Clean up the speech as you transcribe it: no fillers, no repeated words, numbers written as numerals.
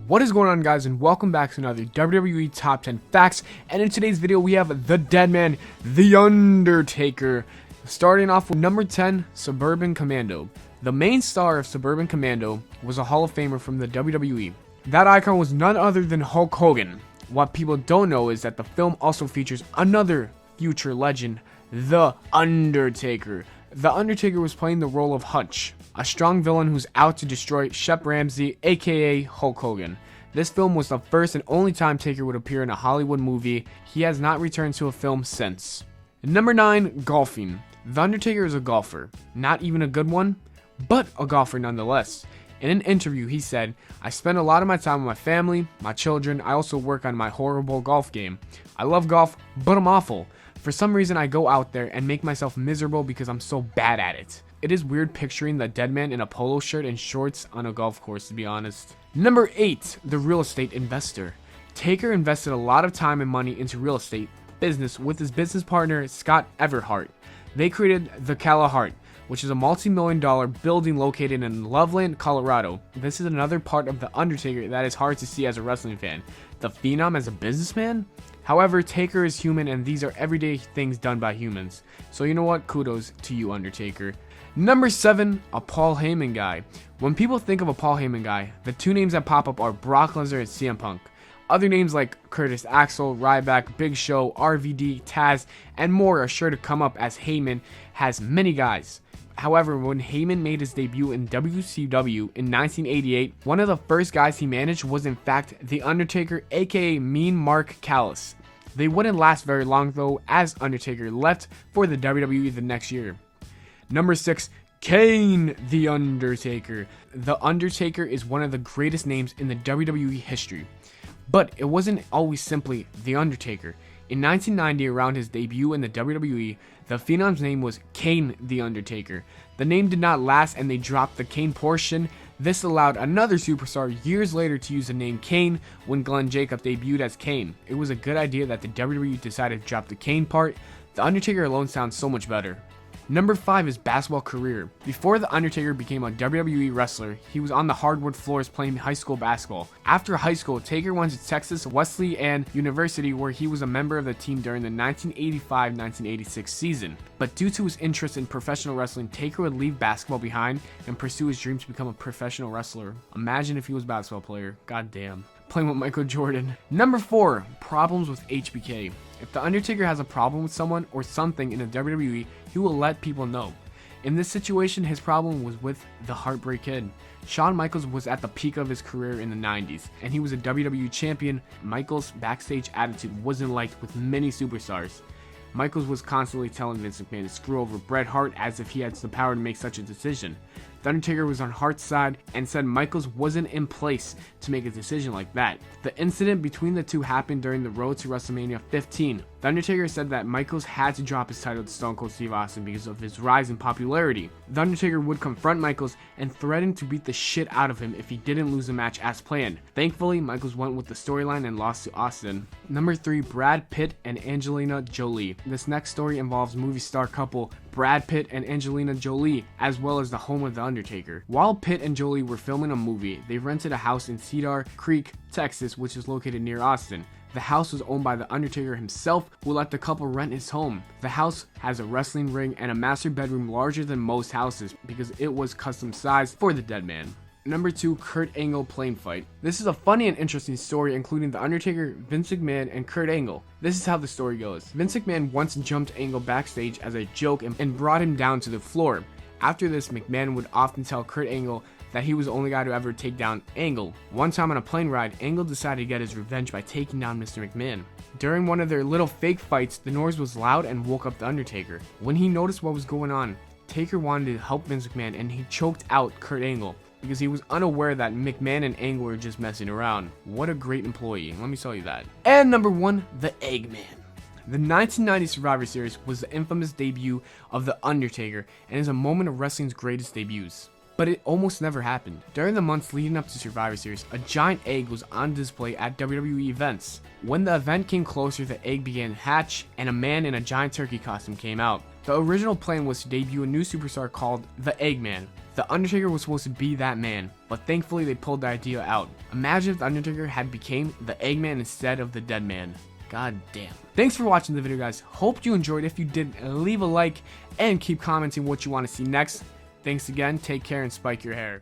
What is going on, guys, and welcome back to another WWE Top 10 Facts. And in today's video we have the dead man, The Undertaker. Starting off with number 10, Suburban Commando. The main star of Suburban Commando was a Hall of Famer from the WWE. That icon was none other than Hulk Hogan. What people don't know is that the film also features another future legend, The Undertaker. The Undertaker was playing the role of Hutch, a strong villain who's out to destroy Shep Ramsey, aka Hulk Hogan. This film was the first and only time Taker would appear in a Hollywood movie. He has not returned to a film since. Number 9, golfing. The Undertaker is a golfer. Not even a good one, but a golfer nonetheless. In an interview, he said, "I spend a lot of my time with my family, my children. I also work on my horrible golf game. I love golf, but I'm awful. For some reason, I go out there and make myself miserable because I'm so bad at it." It is weird picturing the dead man in a polo shirt and shorts on a golf course, to be honest. Number 8, the real estate investor. Taker invested a lot of time and money into real estate business with his business partner, Scott Everhart. They created the Kalahart, which is a multi-million-dollar building located in Loveland, Colorado. This is another part of The Undertaker that is hard to see as a wrestling fan. The Phenom as a businessman? However, Taker is human, and these are everyday things done by humans. So you know what? Kudos to you, Undertaker. Number 7, a Paul Heyman guy. When people think of a Paul Heyman guy, the two names that pop up are Brock Lesnar and CM Punk. Other names like Curtis Axel, Ryback, Big Show, RVD, Taz, and more are sure to come up, as Heyman has many guys. However, when Heyman made his debut in WCW in 1988, one of the first guys he managed was in fact The Undertaker, aka Mean Mark Callis. They wouldn't last very long though, as Undertaker left for the WWE the next year. Number 6, Kane, The Undertaker. The Undertaker is one of the greatest names in the WWE history. But it wasn't always simply The Undertaker. In 1990, around his debut in the WWE, the Phenom's name was Kane The Undertaker. The name did not last and they dropped the Kane portion. This allowed another superstar years later to use the name Kane when Glenn Jacob debuted as Kane. It was a good idea that the WWE decided to drop the Kane part. The Undertaker alone sounds so much better. Number 5 is basketball career. Before The Undertaker became a WWE wrestler, he was on the hardwood floors playing high school basketball. After high school, Taker went to Texas Wesleyan University, where he was a member of the team during the 1985-1986 season. But due to his interest in professional wrestling, Taker would leave basketball behind and pursue his dream to become a professional wrestler. Imagine if he was a basketball player. God damn. Playing with Michael Jordan. Number 4, problems with HBK. If The Undertaker has a problem with someone or something in the WWE, he will let people know. In this situation, his problem was with the Heartbreak Kid. Shawn Michaels was at the peak of his career in the 90s, and he was a WWE champion. Michaels' backstage attitude wasn't liked with many superstars. Michaels was constantly telling Vince McMahon to screw over Bret Hart as if he had the power to make such a decision. The Undertaker was on Hart's side and said Michaels wasn't in place to make a decision like that. The incident between the two happened during the road to WrestleMania 15. The Undertaker said that Michaels had to drop his title to Stone Cold Steve Austin because of his rise in popularity. The Undertaker would confront Michaels and threaten to beat the shit out of him if he didn't lose the match as planned. Thankfully, Michaels went with the storyline and lost to Austin. Number 3, Brad Pitt and Angelina Jolie. This next story involves movie star couple Brad Pitt and Angelina Jolie, as well as the home of The Undertaker. While Pitt and Jolie were filming a movie, they rented a house in Cedar Creek, Texas, which is located near Austin. The house was owned by The Undertaker himself, who let the couple rent his home. The house has a wrestling ring and a master bedroom larger than most houses because it was custom sized for the dead man. Number 2, Kurt Angle plane fight. This is a funny and interesting story including The Undertaker, Vince McMahon, and Kurt Angle. This is how the story goes. Vince McMahon once jumped Angle backstage as a joke and brought him down to the floor. After this, McMahon would often tell Kurt Angle that he was the only guy to ever take down Angle. One time on a plane ride, Angle decided to get his revenge by taking down Mr. McMahon. During one of their little fake fights, the noise was loud and woke up The Undertaker. When he noticed what was going on, Taker wanted to help Vince McMahon and he choked out Kurt Angle because he was unaware that McMahon and Angle were just messing around. What a great employee, let me tell you that. And number 1, the Eggman. The 1990 Survivor Series was the infamous debut of The Undertaker and is a moment of wrestling's greatest debuts. But it almost never happened. During the months leading up to Survivor Series, a giant egg was on display at WWE events. When the event came closer, the egg began to hatch and a man in a giant turkey costume came out. The original plan was to debut a new superstar called the Eggman. The The Undertaker was supposed to be that man, but thankfully they pulled the idea out. Imagine if the Undertaker had became the Eggman instead of the Dead Man. God damn. Thanks for watching the video, guys. Hope you enjoyed. If you did, leave a like and keep commenting what you want to see next. Thanks again. Take care and spike your hair.